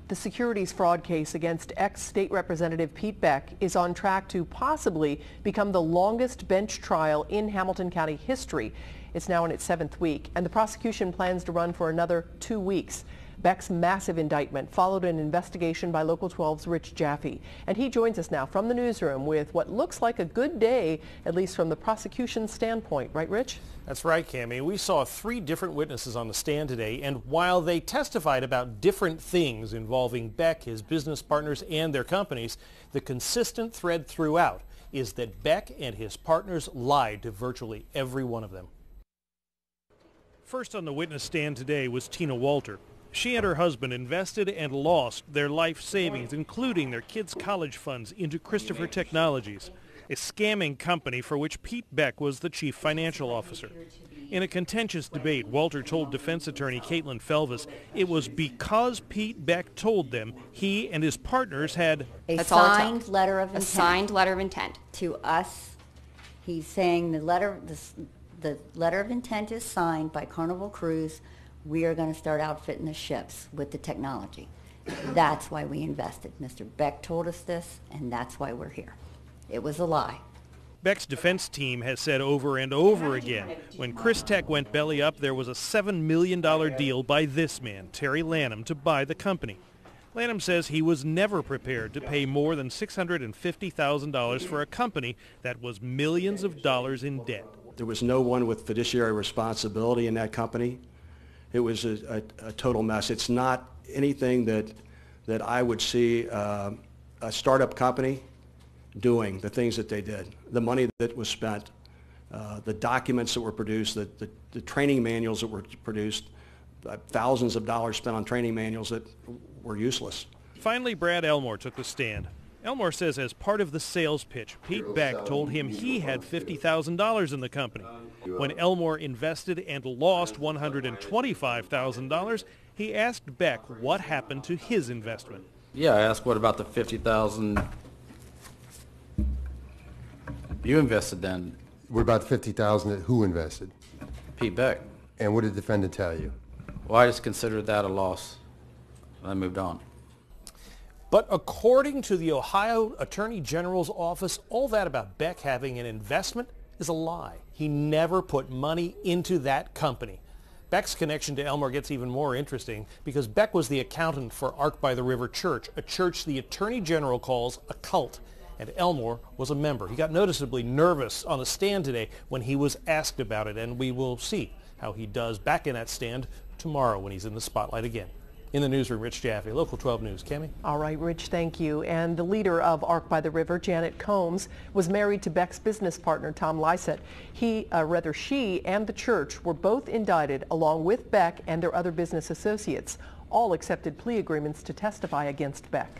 The securities fraud case against ex-state representative Pete Beck is on track to possibly become the longest bench trial in Hamilton County history. It's now in its 7th week, and the prosecution plans to run for another 2 weeks. Beck's massive indictment followed an investigation by Local 12's Rich Jaffe, and he joins us now from the newsroom with what looks like a good day, at least from the prosecution's standpoint. Right, Rich? That's right, Cammie. We saw 3 different witnesses on the stand today, and while they testified about different things involving Beck, his business partners, and their companies, the consistent thread throughout is that Beck and his partners lied to virtually every one of them. First on the witness stand today was Tina Walter. She and her husband invested and lost their life savings, including their kids' college funds, into Christopher Technologies, a scamming company for which Pete Beck was the chief financial officer. In a contentious debate, Walter told defense attorney Caitlin Felvis it was because Pete Beck told them he and his partners had a signed letter of intent. A signed letter of intent. To us, he's saying the letter of intent is signed by Carnival Cruise. We are going to start outfitting the ships with the technology. That's why we invested. Mr. Beck told us this, and that's why we're here. It was a lie. Beck's defense team has said over and over again, when Chris Tech went belly up, there was a $7 million deal by this man, Terry Lanham, to buy the company. Lanham says he was never prepared to pay more than $650,000 for a company that was millions of dollars in debt. There was no one with fiduciary responsibility in that company. It was a total mess. It's not anything that I would see a startup company doing, the things that they did, the money that was spent, the documents that were produced, the training manuals that were produced, thousands of dollars spent on training manuals that were useless. Finally, Brad Elmore took the stand. Elmore says as part of the sales pitch, Pete Beck told him he had $50,000 in the company. When Elmore invested and lost $125,000, he asked Beck what happened to his investment. Yeah, I asked what about the $50,000 you invested then? What about $50,000 who invested? Pete Beck. And what did the defendant tell you? Well, I just considered that a loss. I moved on. But according to the Ohio Attorney General's office, all that about Beck having an investment is a lie. He never put money into that company. Beck's connection to Elmore gets even more interesting because Beck was the accountant for Ark by the River Church, a church the Attorney General calls a cult, and Elmore was a member. He got noticeably nervous on the stand today when he was asked about it, and we will see how he does back in that stand tomorrow when he's in the spotlight again. In the newsroom, Rich Jaffe, Local 12 News. Cammie? All right, Rich, thank you. And the leader of Ark by the River, Janet Combs, was married to Beck's business partner, Tom Lysett. She and the church were both indicted along with Beck and their other business associates. All accepted plea agreements to testify against Beck.